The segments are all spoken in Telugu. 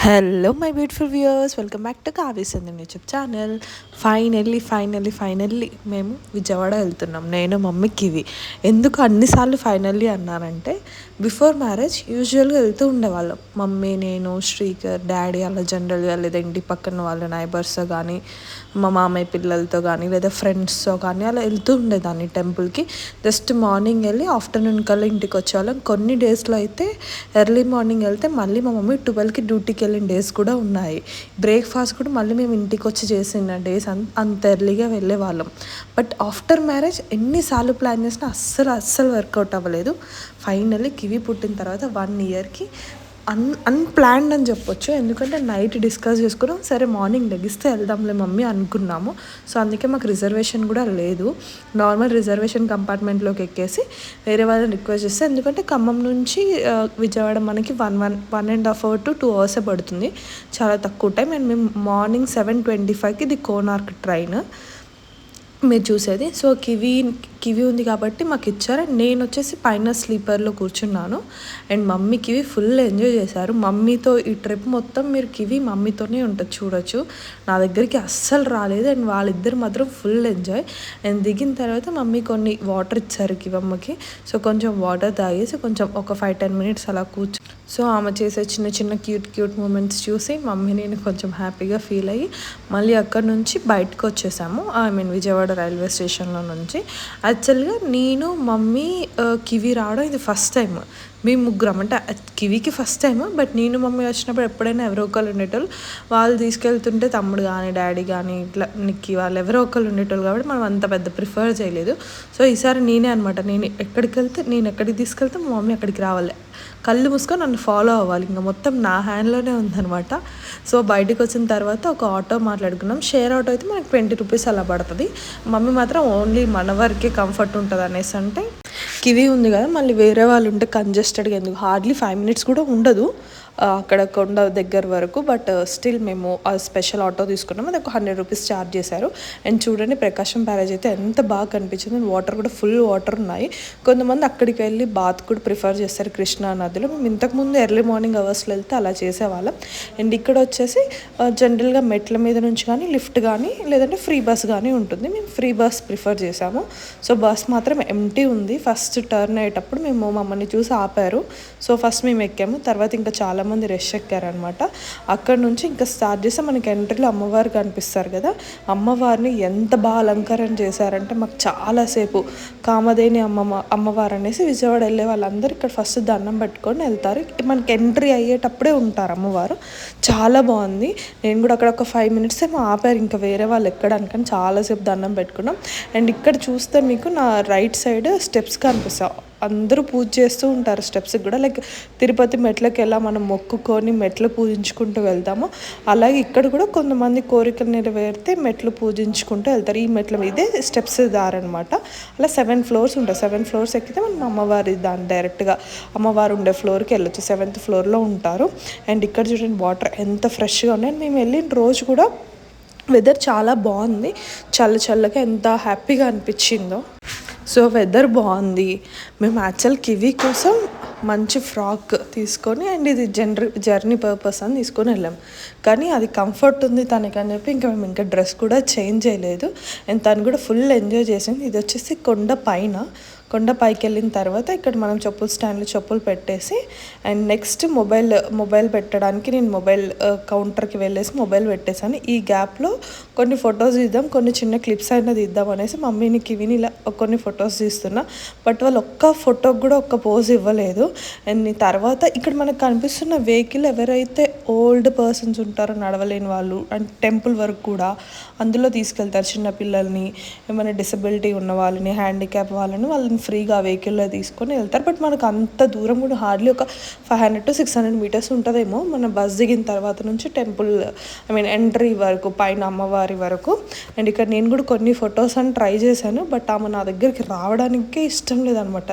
Hello my beautiful viewers, welcome back to Kavyasandhyam YouTube channel. Finally మేము విజయవాడ వెళ్తున్నాం, నేను మమ్మీ కివి. ఎందుకు అన్నిసార్లు ఫైనల్లీ అన్నానంటే, బిఫోర్ మ్యారేజ్ యూజువల్గా వెళ్తూ ఉండేవాళ్ళం, మమ్మీ, నేను, శ్రీకర్, డాడీ, అలా జనరల్గా లేదా ఇంటి పక్కన వాళ్ళ నైబర్స్తో కానీ, మా మామయ్య పిల్లలతో కానీ, లేదా ఫ్రెండ్స్తో కానీ అలా వెళ్తూ ఉండేదాన్ని టెంపుల్కి. జస్ట్ మార్నింగ్ వెళ్ళి ఆఫ్టర్నూన్ కల్లా ఇంటికి వచ్చేవాళ్ళం. కొన్ని డేస్లో అయితే ఎర్లీ మార్నింగ్ వెళ్తే మళ్ళీ మా మమ్మీ 12కి డ్యూటీకి వెళ్ళిన డేస్ కూడా ఉన్నాయి. బ్రేక్ఫాస్ట్ కూడా మళ్ళీ మేము ఇంటికి వచ్చి చేసిన డేస్ అంత ఎర్లీగా వెళ్ళే వాళ్ళం. బట్ ఆఫ్టర్ మ్యారేజ్ ఎన్నిసార్లు ప్లాన్ చేసినా అస్సలు వర్కౌట్ అవ్వలేదు. ఫైనల్లీ కివి పుట్టిన తర్వాత 1 ఇయర్కి అన్ప్లాన్డ్ అని చెప్పొచ్చు. ఎందుకంటే నైట్ డిస్కస్ చేసుకున్నాం, సరే మార్నింగ్ లెగిస్తే వెళ్దాంలే మమ్మీ అనుకున్నాము. సో అందుకే మాకు రిజర్వేషన్ కూడా లేదు. నార్మల్ రిజర్వేషన్ కంపార్ట్మెంట్లోకి ఎక్కేసి వేరే వాళ్ళని రిక్వెస్ట్ చేస్తే, ఎందుకంటే ఖమ్మం నుంచి విజయవాడ మనకి 1.5 hours to 2 hours పడుతుంది, చాలా తక్కువ టైం. అండ్ మేము మార్నింగ్ 7:25కి ఇది కోనార్క్ ట్రైన్ మీరు చూసేది. సో కివి ఉంది కాబట్టి మాకు ఇచ్చారు. అండ్ నేను వచ్చేసి పైన స్లీపర్లో కూర్చున్నాను. And mummy kiwi full enjoy చేశారు. మమ్మీతో ఈ ట్రిప్ మొత్తం మీరు కివి మమ్మీతోనే ఉంటుంది, చూడొచ్చు. నా దగ్గరికి అస్సలు రాలేదు. అండ్ వాళ్ళిద్దరు మాత్రం ఫుల్ ఎంజాయ్. అండ్ దిగిన తర్వాత మమ్మీ కొన్ని వాటర్ ఇచ్చారు కివమ్మకి. సో కొంచెం వాటర్ తాగేసి కొంచెం ఒక 5-10 minutes అలా సో ఆమె చేసే చిన్న క్యూట్ మూమెంట్స్ చూసి మమ్మీ నేను కొంచెం హ్యాపీగా ఫీల్ అయ్యి మళ్ళీ అక్కడ నుంచి బయటకు వచ్చేసాము. విజయవాడ రైల్వే స్టేషన్లో నుంచి. యాక్చువల్గా నేను, మమ్మీ, కివి రావడం ఇది ఫస్ట్ టైం. మేము ముగ్గురం, అంటే కివికి ఫస్ట్ టైం. బట్ నేను మమ్మీ వచ్చినప్పుడు ఎప్పుడైనా ఎవరో ఒకళ్ళు ఉండేటోళ్ళు. వాళ్ళు తీసుకెళ్తుంటే తమ్ముడు కానీ డాడీ కానీ ఇట్లా నిక్కి వాళ్ళు ఎవరో ఒకళ్ళు ఉండేటోళ్ళు కాబట్టి మనం అంత పెద్ద ప్రిఫర్ చేయలేదు. సో ఈసారి నేనే అనమాట, నేను ఎక్కడికి తీసుకెళ్తే మా మమ్మీ అక్కడికి రావాలి, కళ్ళు మూసుకొని నన్ను ఫాలో అవ్వాలి, ఇంకా మొత్తం నా హ్యాండ్లోనే ఉందనమాట. సో బయటకు వచ్చిన తర్వాత ఒక ఆటో మాట్లాడుకున్నాం. షేర్ ఆటో అయితే మనకి 20 rupees అలా పడుతుంది. మమ్మీ మాత్రం ఓన్లీ మన వరకే కంఫర్ట్ ఉంటుంది అనేసి అంటే, కివి ఉంది కదా మళ్ళీ వేరే వాళ్ళు ఉంటే కంజెస్టెడ్గా ఎందుకు, హార్డ్లీ 5 minutes కూడా ఉండదు అక్కడ కొండ దగ్గర వరకు. బట్ స్టిల్ మేము ఆ స్పెషల్ ఆటో తీసుకున్నాము, అది ఒక 100 rupees ఛార్జ్ చేశారు. అండ్ చూడండి ప్రకాశం బ్యారేజ్ అయితే ఎంత బాగా కనిపించింది. వాటర్ కూడా ఫుల్ వాటర్ ఉన్నాయి. కొంతమంది అక్కడికి వెళ్ళి బాత్ కూడా ప్రిఫర్ చేస్తారు కృష్ణా నదిలో. మేము ఇంతకుముందు ఎర్లీ మార్నింగ్ అవర్స్లో వెళ్తే అలా చేసేవాళ్ళం. అండ్ ఇక్కడ వచ్చేసి జనరల్గా మెట్ల మీద నుంచి కానీ లిఫ్ట్ కానీ లేదంటే ఫ్రీ బస్ కానీ ఉంటుంది. మేము ఫ్రీ బస్ ప్రిఫర్ చేసాము. సో బస్ మాత్రం ఎంటీ ఉంది. ఫస్ట్ టర్న్ అయ్యేటప్పుడు మేము మమ్మల్ని చూసి ఆపారు. సో ఫస్ట్ మేము ఎక్కాము, తర్వాత ఇంకా చాలామంది రష్ ఎక్కారనమాట. అక్కడ నుంచి ఇంకా స్టార్ట్ చేస్తే మనకి ఎంట్రీలో అమ్మవారు కనిపిస్తారు కదా, అమ్మవారిని ఎంత బాగా అలంకరణ చేశారంటే మాకు చాలాసేపు కామధేని అమ్మవారు అనేసి విజయవాడ వెళ్ళే వాళ్ళందరూ ఇక్కడ ఫస్ట్ దండం పెట్టుకొని వెళ్తారు. మనకి ఎంట్రీ అయ్యేటప్పుడే ఉంటారు అమ్మవారు. చాలా బాగుంది. నేను కూడా అక్కడ ఒక 5 minutes ఏమో ఆపారు ఇంకా వేరే వాళ్ళు ఎక్కడానికని, చాలాసేపు దండం పెట్టుకున్నాం. అండ్ ఇక్కడ చూస్తే మీకు నా రైట్ సైడ్ స్టెప్స్ కనిపిస్తాయి. అందరూ పూజ చేస్తూ ఉంటారు స్టెప్స్కి కూడా. లైక్ తిరుపతి మెట్లకి ఎలా మనం మొక్కుకొని మెట్లు పూజించుకుంటూ వెళ్తామో, అలాగే ఇక్కడ కూడా కొంతమంది కోరికలు నెరవేరితే మెట్లు పూజించుకుంటూ వెళ్తారు. ఈ మెట్ల మీదే స్టెప్స్ దారనమాట. అలా 7 floors ఉంటాయి. 7 floors ఎక్కితే మనం అమ్మవారి దాన్ని డైరెక్ట్గా అమ్మవారు ఉండే ఫ్లోర్కి వెళ్ళొచ్చు. 7th floorలో ఉంటారు. అండ్ ఇక్కడ చూడండి వాటర్ ఎంత ఫ్రెష్గా ఉన్నాయి. మేము వెళ్ళిన రోజు కూడా వెదర్ చాలా బాగుంది, చల్లగా ఎంత హ్యాపీగా అనిపించిందో. సో వెదర్ బాగుంది. మేము యాక్చువల్ కివి కోసం మంచి ఫ్రాక్ తీసుకొని, అండ్ ఇది జర్నీ పర్పస్ అని తీసుకొని వెళ్ళాం. కానీ అది కంఫర్ట్ ఉంది తనకి అని చెప్పి ఇంకా మేము ఇంకా డ్రెస్ కూడా చేంజ్ చేయలేదు. అండ్ తను కూడా ఫుల్ ఎంజాయ్ చేసింది. ఇది వచ్చేసి కొండ పైకి వెళ్ళిన తర్వాత ఇక్కడ మనం చెప్పుల స్టాండ్లో చెప్పులు పెట్టేసి, అండ్ నెక్స్ట్ మొబైల్ పెట్టడానికి నేను మొబైల్ కౌంటర్కి వెళ్ళేసి మొబైల్ పెట్టేశాను. ఈ గ్యాప్లో కొన్ని ఫొటోస్ తీద్దాం, కొన్ని చిన్న క్లిప్స్ అయినా తీద్దాం అనేసి మమ్మీని కివిని ఇలా కొన్ని ఫొటోస్ తీస్తున్నా. బట్ వాళ్ళు ఒక్క ఫోటోకి కూడా ఒక్క పోజ్ ఇవ్వలేదు. అండ్ తర్వాత ఇక్కడ మనకు కనిపిస్తున్న వెహికల్ ఎవరైతే ఓల్డ్ పర్సన్స్ ఉంటారో, నడవలేని వాళ్ళు, అండ్ టెంపుల్ వరకు కూడా అందులో తీసుకెళ్తారు. చిన్నపిల్లల్ని, ఏమైనా డిసబిలిటీ ఉన్న వాళ్ళని, హ్యాండిక్యాప్ వాళ్ళని ఫ్రీగా ఆ వెహికల్లో తీసుకొని వెళ్తారు. బట్ మనకు అంత దూరం కూడా హార్డ్లీ ఒక 500 to 600 meters ఉంటుందేమో మన బస్ దిగిన తర్వాత నుంచి టెంపుల్ ఎంట్రీ వరకు, పైన అమ్మవారి వరకు. అండ్ ఇక్కడ నేను కూడా కొన్ని ఫొటోస్ అని ట్రై చేశాను. బట్ ఆమె నా దగ్గరికి రావడానికే ఇష్టం లేదనమాట.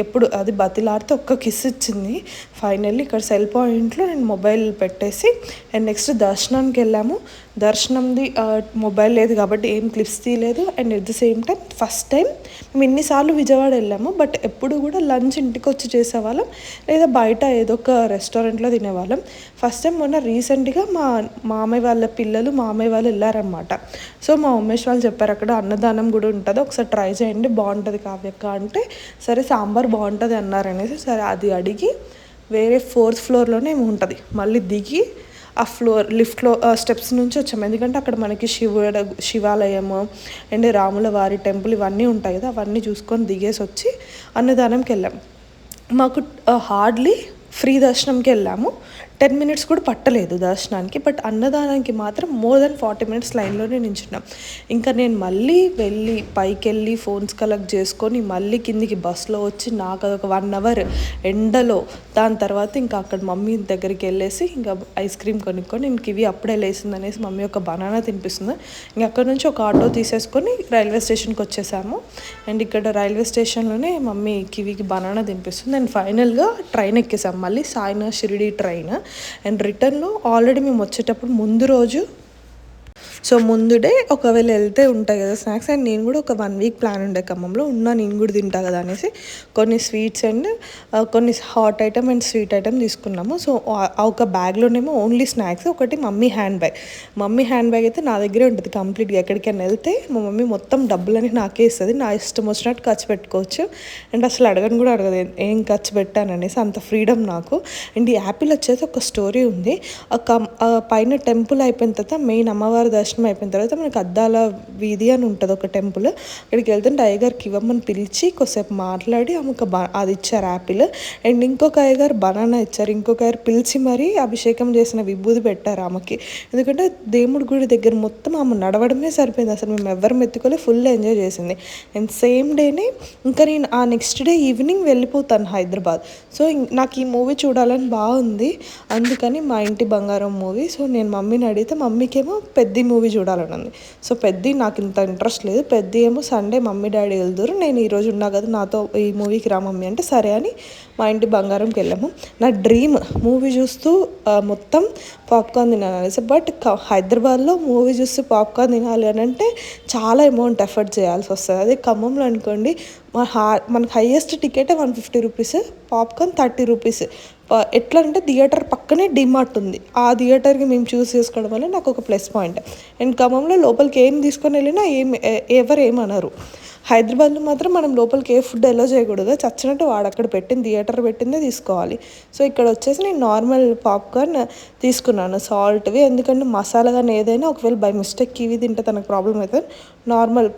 ఎప్పుడు అది బతిలాడితే ఒక్క కిస్ ఇచ్చింది. ఫైనల్లీ ఇక్కడ సెల్ పాయింట్లో నేను మొబైల్ పెట్టేసి అండ్ నెక్స్ట్ దర్శనానికి వెళ్ళాము. దర్శనంది మొబైల్ లేదు కాబట్టి ఏం క్లిప్స్ తీయలేదు. And at the same time first time మేము ఎన్నిసార్లు విజయవాడ వెళ్ళాము. బట్ ఎప్పుడు కూడా లంచ్ ఇంటికి వచ్చి చేసేవాళ్ళం, లేదా బయట ఏదో ఒక రెస్టారెంట్లో తినేవాళ్ళం. ఫస్ట్ టైం మొన్న రీసెంట్గా మా మామయ్య వాళ్ళ పిల్లలు మామయ్య వాళ్ళు వెళ్ళారనమాట. సో మా ఉమేష్ వాళ్ళు చెప్పారు అక్కడ అన్నదానం కూడా ఉంటుంది, ఒకసారి ట్రై చేయండి బాగుంటుంది కావ్యక్క అంటే, సరే సాంబార్ బాగుంటుంది అన్నారనేసి సరే అది అడిగి వేరే 4th ఫ్లోర్లోనే ఏమి ఉంటుంది, మళ్ళీ దిగి ఆ లిఫ్ట్లో స్టెప్స్ నుంచి వచ్చాము. ఎందుకంటే అక్కడ మనకి శివాలయము అండ్ రాముల వారి టెంపుల్ ఇవన్నీ ఉంటాయి కదా, అవన్నీ చూసుకొని దిగేసి వచ్చి అన్నదానంకి వెళ్ళాం. మాకు హార్డ్లీ ఫ్రీ దర్శనంకి వెళ్ళాము, 10 minutes కూడా పట్టలేదు దర్శనానికి. బట్ అన్నదానానికి మాత్రం మోర్ దెన్ 40 minutes లైన్లోనే నించున్నాం. ఇంకా నేను మళ్ళీ వెళ్ళి పైకి వెళ్ళి ఫోన్స్ కలెక్ట్ చేసుకొని మళ్ళీ కిందికి బస్సులో వచ్చి నాకు అదొక 1 hour ఎండలో. దాని తర్వాత ఇంకా అక్కడ మమ్మీ దగ్గరికి వెళ్ళేసి ఇంకా ఐస్ క్రీమ్ కొనుక్కొని, నేను కివి అప్పుడే లేసింది అనేసి మమ్మీ ఒక బనానా తినిపిస్తుంది. ఇంకా అక్కడ నుంచి ఒక ఆటో తీసేసుకొని రైల్వే స్టేషన్కి వచ్చేసాము. అండ్ ఇక్కడ రైల్వే స్టేషన్లోనే మమ్మీ కివికి బనానా తినిపిస్తుంది. అండ్ ఫైనల్గా ట్రైన్ ఎక్కేసాం, మళ్ళీ సాయినాథ్ షిరిడి ట్రైన్. అండ్ రిటర్న్లో ఆల్రెడీ మేము వచ్చేటప్పుడు ముందు రోజు, సో ముందు డే ఒకవేళ వెళ్తే ఉంటాయి కదా స్నాక్స్, అండ్ నేను కూడా ఒక 1 week ప్లాన్ ఉండే ఖమ్మంలో ఉన్నా, నేను కూడా తింటా కదా అనేసి కొన్ని స్వీట్స్ అండ్ కొన్ని hot item and sweet item తీసుకున్నాము. సో ఒక బ్యాగ్లోనేమో ఓన్లీ స్నాక్స్, ఒకటి మమ్మీ హ్యాండ్ బ్యాగ్ అయితే నా దగ్గరే ఉంటుంది కంప్లీట్గా. ఎక్కడికైనా వెళ్తే మా మమ్మీ మొత్తం డబ్బులని నాకే ఇస్తుంది, నా ఇష్టం వచ్చినట్టు ఖర్చు పెట్టుకోవచ్చు. అండ్ అసలు అడగను కూడా అడగదు ఏం ఖర్చు పెట్టాననేసి, అంత ఫ్రీడమ్ నాకు. అండ్ ఈ యాపిల్ వచ్చేసి ఒక స్టోరీ ఉంది. పైన టెంపుల్ అయిపోయిన తర్వాత మెయిన్ అమ్మవారి దర్శనం అయిపోయిన తర్వాత మనకి అద్దాల వీధి అని ఉంటుంది ఒక టెంపుల్, అక్కడికి వెళ్తుంటే అయ్యగారికి ఇవ్వమని పిలిచి కొద్దిసేపు మాట్లాడి ఆమెకు అది ఇచ్చారు యాపిల్. అండ్ ఇంకొక అయ్యగారు బనానా ఇచ్చారు, ఇంకొక అయ్యారు పిలిచి మరీ అభిషేకం చేసిన విభూది పెట్టారు ఆమెకి. ఎందుకంటే దేవుడి గుడి దగ్గర మొత్తం ఆమె నడవడమే సరిపోయింది, అసలు మేము ఎవరు మెత్తుకోలే, ఫుల్ ఎంజాయ్ చేసింది. అండ్ సేమ్ డేనే ఇంకా నేను ఆ నెక్స్ట్ డే ఈవినింగ్ వెళ్ళిపోతాను హైదరాబాద్. సో నాకు ఈ మూవీ చూడాలని బాగుంది, అందుకని మా ఇంటి బంగారం మూవీ. సో నేను మమ్మీని అడిగితే మమ్మీకేమో పెద్ద మూవీ చూడాలని ఉంది. సో పెద్ద నాకు ఇంత ఇంట్రెస్ట్ లేదు, పెద్ద ఏమో సండే మమ్మీ డాడీ వెళ్తారు, నేను ఈరోజు ఉన్నా కదా నాతో ఈ మూవీకి రా మమ్మీ అంటే సరే అని మా ఇంటి బంగారంకి వెళ్ళాము. నా డ్రీమ్ మూవీ చూస్తూ మొత్తం పాప్కార్న్ తినాలి అనేసి. బట్ హైదరాబాద్లో మూవీ చూస్తూ పాప్కార్న్ తినాలి అని అంటే చాలా అమౌంట్ ఎఫర్ట్ చేయాల్సి వస్తుంది. అదే ఖమ్మంలో అనుకోండి మనకు highest ticket 150 rupees, popcorn 30 rupees. ఎట్లా అంటే థియేటర్ పక్కనే డిమార్ట్ ఉంది, ఆ థియేటర్కి మేము చూస్ చేసుకోవడం వల్ల నాకు ఒక ప్లస్ పాయింట్. అండ్ ఖమ్మంలో లోపలికి ఏం తీసుకొని వెళ్ళినా ఎవరు ఏమనరు. హైదరాబాద్లో మాత్రం మనం లోపలికి ఏ ఫుడ్ ఎలా చేయకూడదు, చచ్చినట్టు వాడు అక్కడ థియేటర్ పెట్టిందే తీసుకోవాలి. సో ఇక్కడ వచ్చేసి నేను నార్మల్ పాప్కార్న్ తీసుకున్నాను సాల్ట్వి, ఎందుకంటే మసాలా కానీ ఏదైనా ఒకవేళ బై మిస్టేక్ ఇవి తింటే తనకు ప్రాబ్లం అవుతుంది, నార్మల్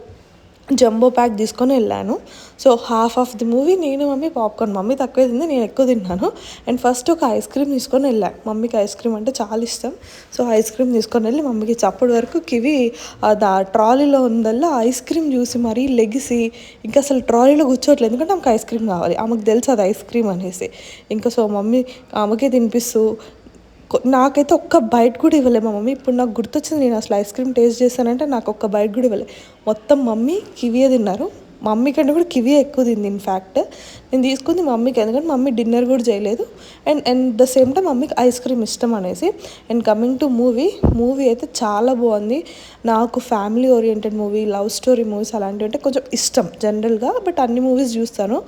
జంబో ప్యాక్ తీసుకొని వెళ్ళాను. So half of the movie నేను మమ్మీ పాప్కార్న్, మమ్మీ తక్కువ తింది నేను ఎక్కువ తిన్నాను. అండ్ ఫస్ట్ ఒక ఐస్ క్రీమ్ తీసుకొని వెళ్ళాను, మమ్మీకి ఐస్ క్రీమ్ అంటే చాలా ఇష్టం. సో ఐస్ క్రీమ్ తీసుకొని వెళ్ళి మమ్మీకి చప్పుడు వరకు కివి ట్రాలీలో ఉందల్లా ఐస్ క్రీమ్ చూసి మరీ లెగిసి ఇంకా అసలు ట్రాలీలో కూర్చోట్లేదు, ఎందుకంటే ఆమెకు ఐస్ క్రీమ్ కావాలి, ఆమెకు తెలుసు అది ఐస్ క్రీమ్ అనేసి. ఇంకా సో మమ్మీ ఆమెకే తినిపిస్తూ నాకైతే ఒక్క బైట్ కూడా ఇవ్వలేదు మా మమ్మీ. ఇప్పుడు నాకు గుర్తొచ్చింది, నేను అసలు ఐస్ క్రీమ్ టేస్ట్ చేశానంటే నాకు ఒక్క బైట్ కూడా ఇవ్వలేదు, మొత్తం మమ్మీ కివియే తిన్నారు. మమ్మీ కంటే కూడా కివియే ఎక్కువ తింది ఇన్ఫ్యాక్ట్. నేను తీసుకుంది మమ్మీకి, ఎందుకంటే మమ్మీ డిన్నర్ కూడా చేయలేదు. అండ్ ద సేమ్ టైం మమ్మీకి ఐస్ క్రీమ్ ఇష్టం అనేసి. అండ్ కమింగ్ టు మూవీ అయితే చాలా బాగుంది. నాకు family oriented movie, love story movies అలాంటివి అంటే కొంచెం ఇష్టం జనరల్గా, బట్ అన్ని మూవీస్ చూస్తాను,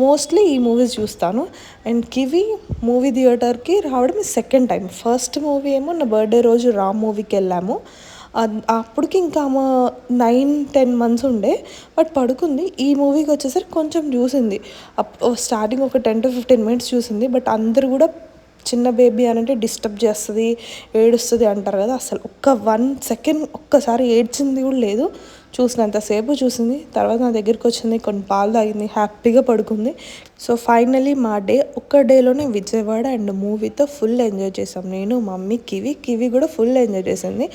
మోస్ట్లీ ఈ మూవీస్ చూస్తాను. అండ్ కివి మూవీ థియేటర్కి రావడం సెకండ్ టైం. ఫస్ట్ మూవీ ఏమో నా బర్త్డే రోజు రామ్ మూవీకి వెళ్ళాము, అప్పటికి ఇంకా 9-10 months ఉండే, బట్ పడుకుంది. ఈ మూవీకి వచ్చేసరికి కొంచెం చూసింది, స్టార్టింగ్ ఒక 10-15 minutes చూసింది. బట్ అందరు కూడా చిన్న బేబీ అని అంటే డిస్టర్బ్ చేస్తుంది, ఏడుస్తుంది అంటారు కదా, అసలు ఒక్క 1 second ఒక్కసారి ఏడ్చింది కూడా లేదు. చూసినంతసేపు చూసింది, తర్వాత నా దగ్గరికి వచ్చింది, కొన్ని పాలు తాగింది, హ్యాపీగా పడుకుంది. సో ఫైనలీ మా డే ఒక్క డేలోనే విజయవాడ అండ్ మూవీతో ఫుల్ ఎంజాయ్ చేసాం, నేను మమ్మీ కివి కూడా ఫుల్ ఎంజాయ్ చేసింది.